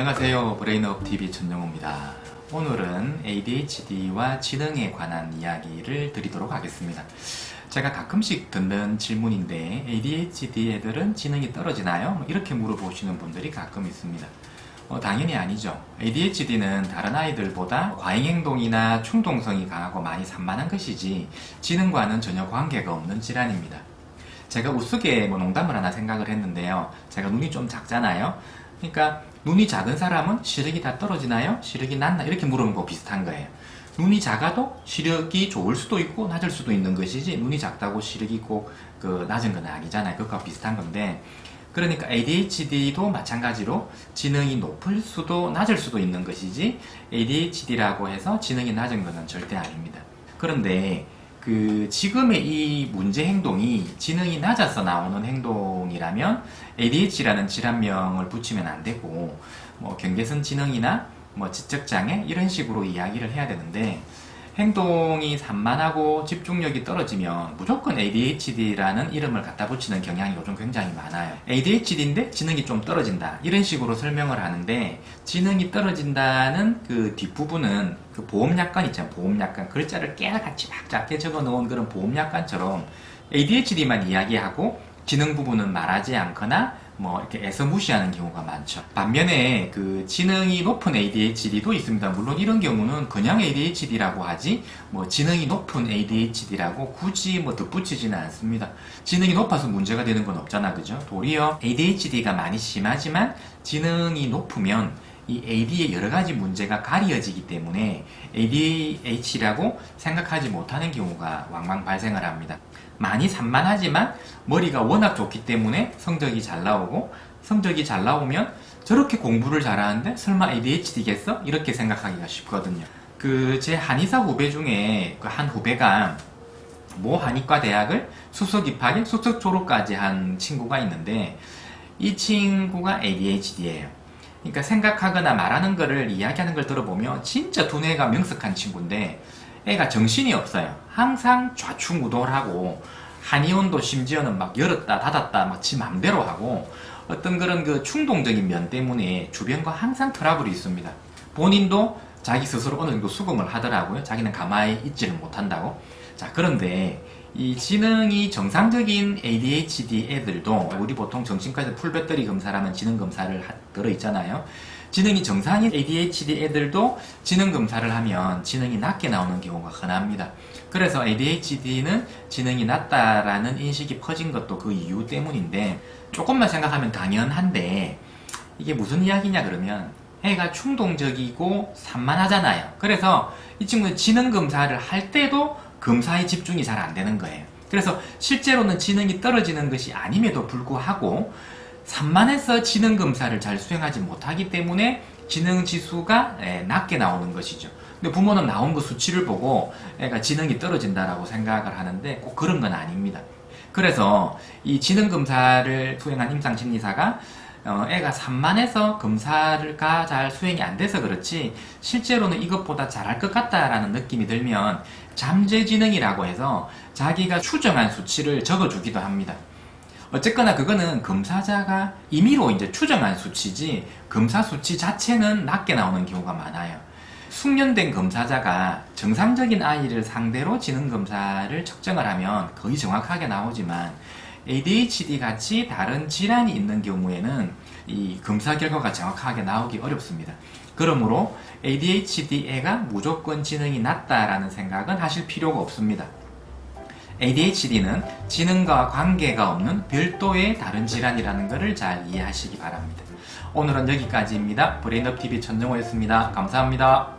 안녕하세요. 브레인업TV 전영호입니다. 오늘은 ADHD와 지능에 관한 이야기를 드리도록 하겠습니다. 제가 가끔씩 듣는 질문인데 ADHD 애들은 지능이 떨어지나요? 이렇게 물어보시는 분들이 가끔 있습니다. 당연히 아니죠. ADHD는 다른 아이들보다 과잉행동이나 충동성이 강하고 많이 산만한 것이지 지능과는 전혀 관계가 없는 질환입니다. 제가 우스개 농담을 하나 생각을 했는데요. 제가 눈이 좀 작잖아요. 그러니까 눈이 작은 사람은 시력이 다 떨어지나요? 시력이 낮나? 이렇게 물어보는 거 비슷한 거예요. 눈이 작아도 시력이 좋을 수도 있고 낮을 수도 있는 것이지 눈이 작다고 시력이 꼭 낮은 건 아니잖아요. 그것과 비슷한 건데, 그러니까 ADHD도 마찬가지로 지능이 높을 수도 낮을 수도 있는 것이지 ADHD라고 해서 지능이 낮은 것은 절대 아닙니다. 그런데 지금의 이 문제 행동이 지능이 낮아서 나오는 행동이라면 ADHD라는 질환명을 붙이면 안 되고 경계선 지능이나 지적장애 이런 식으로 이야기를 해야 되는데, 행동이 산만하고 집중력이 떨어지면 무조건 ADHD라는 이름을 갖다 붙이는 경향이 요즘 굉장히 많아요. ADHD인데 지능이 좀 떨어진다 이런 식으로 설명을 하는데, 지능이 떨어진다는 그 뒷부분은 그 보험약관 있잖아요. 보험약관 글자를 깨알같이 막 작게 적어 놓은 그런 보험약관처럼 ADHD만 이야기하고 지능 부분은 말하지 않거나 이렇게 애써 무시하는 경우가 많죠. 반면에 지능이 높은 ADHD도 있습니다. 물론 이런 경우는 그냥 ADHD라고 하지 지능이 높은 ADHD라고 굳이 덧붙이지는 않습니다. 지능이 높아서 문제가 되는 건 없잖아, 그죠? 도리어 ADHD가 많이 심하지만 지능이 높으면 이 AD의 여러 가지 문제가 가려지기 때문에 ADHD라고 생각하지 못하는 경우가 왕왕 발생을 합니다. 많이 산만하지만 머리가 워낙 좋기 때문에 성적이 잘 나오고, 성적이 잘 나오면 저렇게 공부를 잘하는데 설마 ADHD겠어? 이렇게 생각하기가 쉽거든요. 제 한의사 후배 중에 한 후배가 모 한의과 대학을 수석 입학에 수석 졸업까지 한 친구가 있는데, 이 친구가 ADHD예요. 그러니까 생각하거나 말하는 거를 이야기하는 걸 들어보면 진짜 두뇌가 명석한 친구인데 애가 정신이 없어요. 항상 좌충우돌하고 한의원도 심지어는 막 열었다 닫았다 막 지 맘대로 하고, 어떤 그런 충동적인 면 때문에 주변과 항상 트러블이 있습니다. 본인도 자기 스스로 어느 정도 수긍을 하더라고요. 자기는 가만히 있지를 못한다고. 자, 그런데 이 지능이 정상적인 ADHD 애들도 우리 보통 정신과에서 풀배터리 검사라는 지능 검사를 들어있잖아요. 지능이 정상인 ADHD 애들도 지능 검사를 하면 지능이 낮게 나오는 경우가 흔합니다. 그래서 ADHD는 지능이 낮다라는 인식이 퍼진 것도 그 이유 때문인데, 조금만 생각하면 당연한데 이게 무슨 이야기냐 그러면 애가 충동적이고 산만하잖아요. 그래서 이 친구는 지능 검사를 할 때도 검사에 집중이 잘 안 되는 거예요. 그래서 실제로는 지능이 떨어지는 것이 아님에도 불구하고 산만해서 지능 검사를 잘 수행하지 못하기 때문에 지능 지수가 낮게 나오는 것이죠. 근데 부모는 나온 그 수치를 보고 애가 지능이 떨어진다라고 생각을 하는데 꼭 그런 건 아닙니다. 그래서 이 지능 검사를 수행한 임상심리사가 애가 산만해서 검사가 잘 수행이 안 돼서 그렇지 실제로는 이것보다 잘할 것 같다라는 느낌이 들면 잠재지능이라고 해서 자기가 추정한 수치를 적어주기도 합니다. 어쨌거나 그거는 검사자가 임의로 이제 추정한 수치지 검사 수치 자체는 낮게 나오는 경우가 많아요. 숙련된 검사자가 정상적인 아이를 상대로 지능 검사를 측정을 하면 거의 정확하게 나오지만 ADHD 같이 다른 질환이 있는 경우에는 이 검사 결과가 정확하게 나오기 어렵습니다. 그러므로 ADHD 애가 무조건 지능이 낮다라는 생각은 하실 필요가 없습니다. ADHD는 지능과 관계가 없는 별도의 다른 질환이라는 것을 잘 이해하시기 바랍니다. 오늘은 여기까지입니다. 브레인업TV 전영호였습니다. 감사합니다.